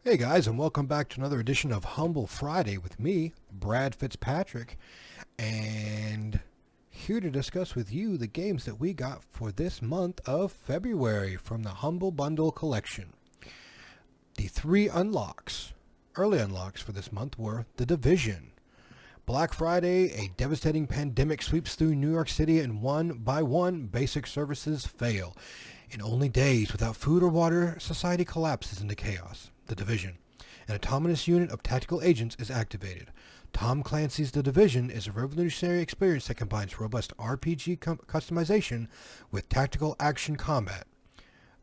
Hey guys, and welcome back to another edition of Humble Friday with me, Brad Fitzpatrick, and here to discuss with you the games that we got for this month of February from the Humble Bundle collection. The three early unlocks for this month were The Division. Black Friday, a devastating pandemic sweeps through New York City, and one by one, basic services fail. In only days, without food or water, society collapses into chaos. The Division. An autonomous unit of tactical agents is activated. Tom Clancy's The Division is a revolutionary experience that combines robust RPG customization with tactical action combat.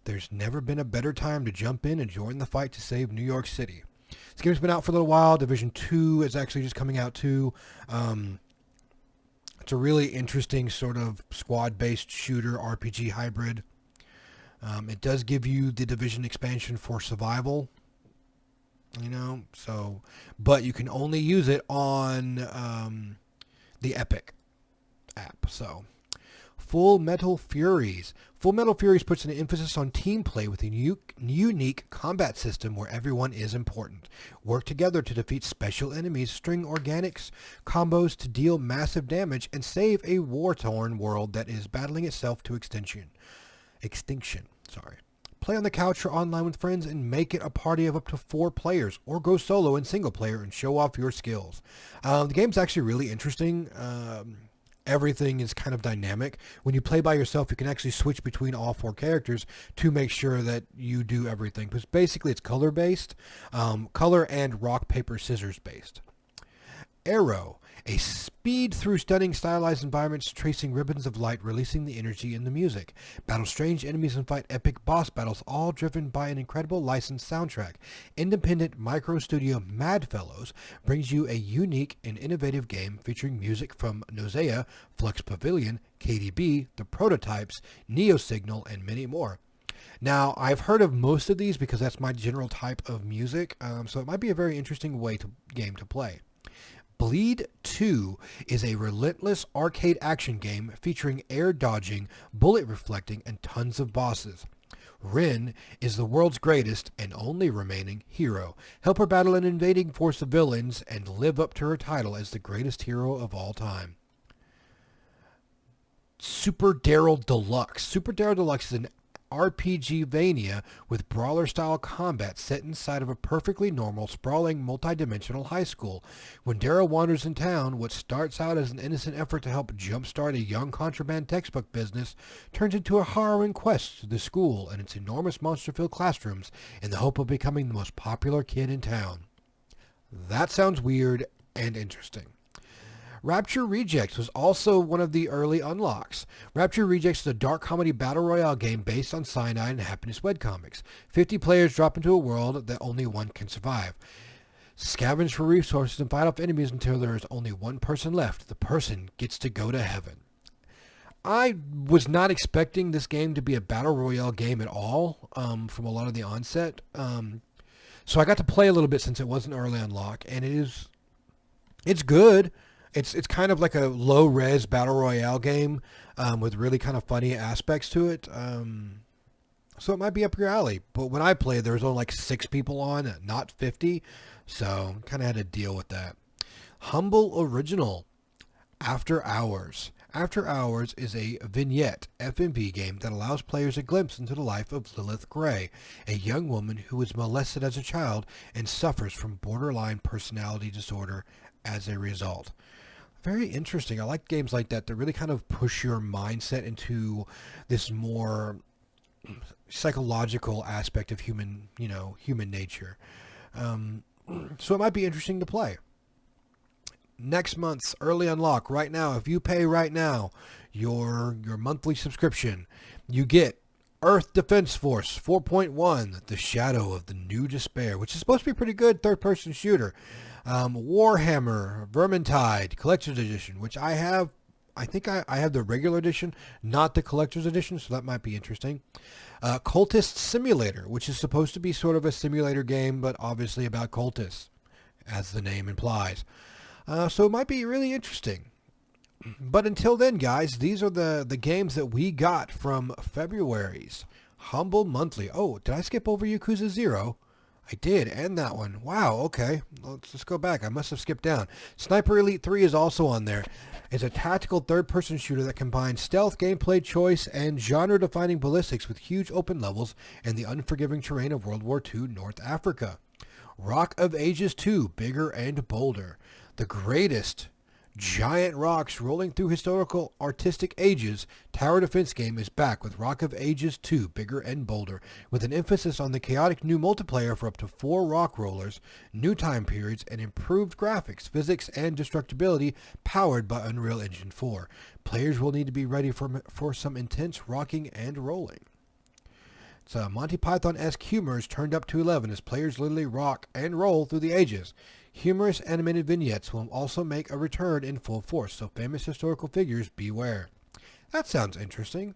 There's never been a better time to jump in and join the fight to save New York City. This game's been out for a little while. Division 2 is actually just coming out too. It's a really interesting sort of squad-based shooter RPG hybrid. It does give you the Division expansion for survival, but you can only use it on the Epic app. So, Full Metal Furies. Full Metal Furies puts an emphasis on team play with a unique combat system where everyone is important. Work together to defeat special enemies, string organics combos to deal massive damage, and save a war-torn world that is battling itself to extinction. Play on the couch or online with friends and make it a party of up to 4 players, or go solo in single player and show off your skills. The game's actually really interesting. Everything is kind of dynamic. When you play by yourself, you can actually switch between all 4 characters to make sure that you do everything. Because basically it's color-based, color and rock, paper, scissors based. Arrow, a speed through stunning stylized environments, tracing ribbons of light, releasing the energy in the music. Battle strange enemies and fight epic boss battles, all driven by an incredible licensed soundtrack. Independent micro studio Madfellows brings you a unique and innovative game featuring music from Nozea, Flux Pavilion, KDB, The Prototypes, Neosignal, and many more. Now, I've heard of most of these because that's my general type of music, so it might be a very interesting game to play. Bleed 2 is a relentless arcade action game featuring air dodging, bullet reflecting, and tons of bosses. Rin is the world's greatest and only remaining hero. Help her battle an invading force of villains and live up to her title as the greatest hero of all time. Super Daryl Deluxe. Super Daryl Deluxe is an RPG-vania with brawler-style combat set inside of a perfectly normal, sprawling, multi-dimensional high school. When Daryl wanders in town, what starts out as an innocent effort to help jumpstart a young contraband textbook business turns into a harrowing quest to the school and its enormous monster-filled classrooms in the hope of becoming the most popular kid in town. That sounds weird and interesting. Rapture Rejects was also one of the early unlocks. Rapture Rejects is a dark comedy battle royale game based on Cyanide and Happiness webcomics. 50 players drop into a world that only one can survive. Scavenge for resources and fight off enemies until there is only one person left. The person gets to go to heaven. I was not expecting this game to be a battle royale game at all from a lot of the onset. So I got to play a little bit since it was an early unlock, and it's good. It's kind of like a low-res battle royale game with really kind of funny aspects to it. So it might be up your alley. But when I played, there was only like 6 people on, not 50. So kind of had to deal with that. Humble Original, After Hours. After Hours is a vignette FMV game that allows players a glimpse into the life of Lilith Gray, a young woman who was molested as a child and suffers from borderline personality disorder as a result. Very interesting. I like games like that really kind of push your mindset into this more psychological aspect of human nature. So it might be interesting to play. Next month's early unlock right now, if you pay right now your monthly subscription, you get Earth Defense Force 4.1, The Shadow of the New Despair, which is supposed to be a pretty good third-person shooter. Warhammer Vermintide Collector's Edition, which I have. I think I have the regular edition, not the Collector's Edition, so that might be interesting. Cultist Simulator, which is supposed to be sort of a simulator game, but obviously about cultists, as the name implies. So it might be really interesting. But until then, guys, these are the games that we got from February's Humble Monthly. Oh, did I skip over Yakuza 0? I did, and that one. Wow, okay. Let's go back. I must have skipped down. Sniper Elite 3 is also on there. It's a tactical third-person shooter that combines stealth, gameplay choice, and genre-defining ballistics with huge open levels and the unforgiving terrain of World War II North Africa. Rock of Ages 2, Bigger and Bolder. The greatest giant rocks rolling through historical artistic ages, tower defense game is back with Rock of Ages 2, Bigger and Bolder, with an emphasis on the chaotic new multiplayer for up to 4 rock rollers, new time periods, and improved graphics, physics, and destructibility powered by Unreal Engine 4. Players will need to be ready for some intense rocking and rolling. So Monty Python-esque humor is turned up to 11 as players literally rock and roll through the ages. Humorous animated vignettes will also make a return in full force, so famous historical figures beware. That sounds interesting.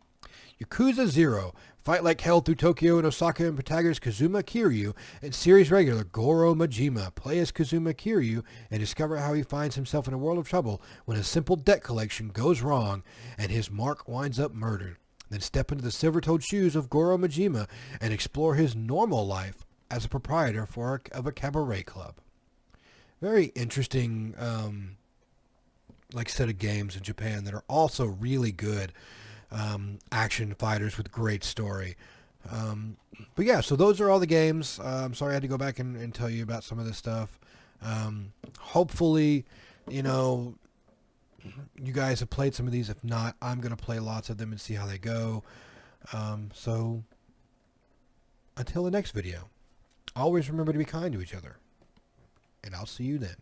Yakuza 0. Fight like hell through Tokyo and Osaka and protagonist Kazuma Kiryu and series regular Goro Majima. Play as Kazuma Kiryu and discover how he finds himself in a world of trouble when a simple debt collection goes wrong and his mark winds up murdered. Then step into the silver-toed shoes of Goro Majima and explore his normal life as a proprietor of a cabaret club. Very interesting set of games in Japan that are also really good action fighters with great story. But yeah, so those are all the games. I'm sorry I had to go back and tell you about some of this stuff. Hopefully, you guys have played some of these. If not, I'm going to play lots of them and see how they go. So until the next video, always remember to be kind to each other. And I'll see you then.